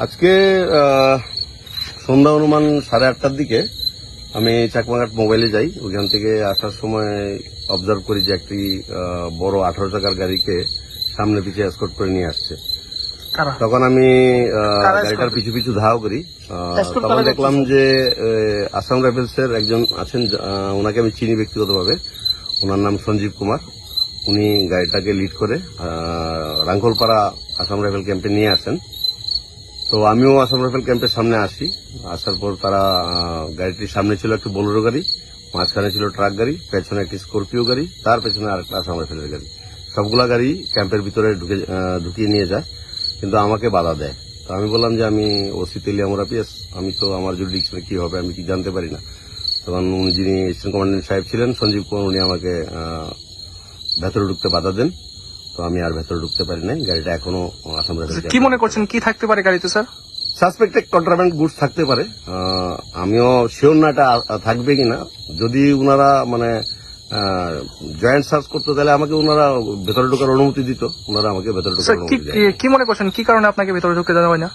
আজকে সন্ধ্যা অনুমান 8:30টার দিকে আমি চাকমাঘাট মোবাইলে যাই। ওইখান থেকে আসার সময় অবজার্ভ করি যে একটি বড় 18 চাকার গাড়িকে সামনে পিছিয়ে এসকর্ট করে নিয়ে আসছে। তখন আমি গাড়িটার পিছু পিছু ধাওয়া করি। তখন দেখলাম যে আসাম রাইফেলসের একজন আছেন, ওনাকে আমি চিনি ব্যক্তিগতভাবে। ওনার নাম সঞ্জীব কুমার। উনি গাড়িটাকে লিড করে রাঙ্গলপাড়া আসাম রাইফেল ক্যাম্পে নিয়ে আসেন। তো আমিও আসাম রাইফেল ক্যাম্পের সামনে আসি। আসার পর তারা গাড়িটির সামনে ছিল একটি বোলেরো গাড়ি, মাঝখানে ছিল ট্রাক গাড়ি, পেছনে একটি স্করপিও গাড়ি, তার পেছনে আরেকটা আসাম রাইফেলের গাড়ি। সবগুলা গাড়ি ক্যাম্পের ভিতরে ঢুকিয়ে নিয়ে যায়, কিন্তু আমাকে বাধা দেয়। তো আমি বললাম যে আমি ওসি তেলিয়ামুরা পিএস, আমি তো আমার জুরিডিকশনে কি হবে আমি কি জানতে পারি না। তখন উনি যিনি এসিস্ট্যান্ট কমান্ডেন্ট সাহেব ছিলেন সঞ্জীব কুমার, উনি আমাকে ভেতরে ঢুকতে বাধা দেন। তো আমি আর ভেতরে ঢুকতে পারি নাই। গাড়িটা এখনো আসাম রাইফেল। কি মনে করছেন কি থাকতে পারে গাড়িতে স্যার? সাসপেক্টেড কন্ট্রাব্যান্ড গুডস থাকতে পারে। আমিও শিওর না এটা থাকবে কিনা। যদি উনারা মানে জয়েন্ট সার্চ করতে, তাহলে আমাকে উনারা ভেতরে ঢোকার অনুমতি দিত। উনারা আমাকে ভেতরে ঢোকার অনুমতি দেয়। কি মনে করছেন কি কারণে আপনাকে ভেতরে ঢুকতে দেওয়া হয় না?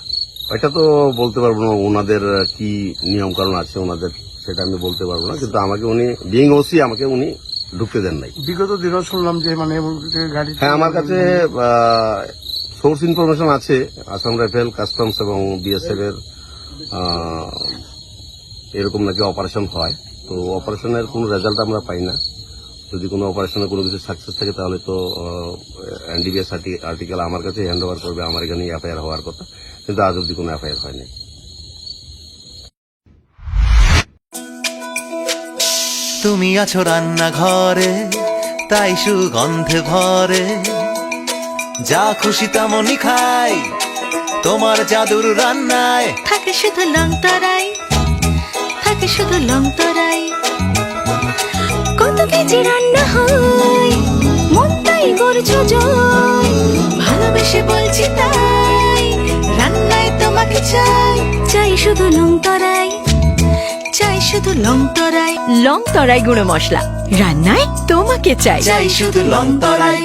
এটা তো বলতে পারবো না, ওনাদের কি নিয়ম কারণ আছে ওনাদের, সেটা আমি বলতে পারবো না। কিন্তু আমাকে উনি বিইং ওসি আমাকে উনি ঢুকতে দেন নাই। বিগত দিনও শুনলাম যে মানে গাড়ি, হ্যাঁ, আমার কাছে সোর্স ইনফরমেশন আছে। আসাম রাইফেল, কাস্টমস এবং বিএসএফ এর এরকম নাকি অপারেশন হয়। তো অপারেশনের কোনো রেজাল্ট আমরা পাই না। যদি কোনো অপারেশনে কোনো কিছু সাকসেস থাকে তাহলে তো এনডিবিএস আর্টিকেল আমার কাছে হ্যান্ড ওভার করবে, আমার এখানে এফআইআর হওয়ার কথা। কিন্তু আজ অব্দি কোনো এফআইআর হয়নি। তুমি আছো রান্নাঘরে, তাই সুগন্ধে ভরে, যা খুশি তেমনই খাই তোমার জাদুর রান্নায়। থাকে শুধু লং তরাই, থাকে শুধু লং তরাই। কত কেজি রান্না হয়, মন তাই করছো জয়। ভালোবেসে বলছি তাই, রান্নায় তোমাকে চাই। চাই শুধু লং তরাই, চাই শুধু লং তরাই। লং তরাই গুঁড়ো মশলা, রান্নায় তোমাকে চাই। চাই শুধু লং তরাই।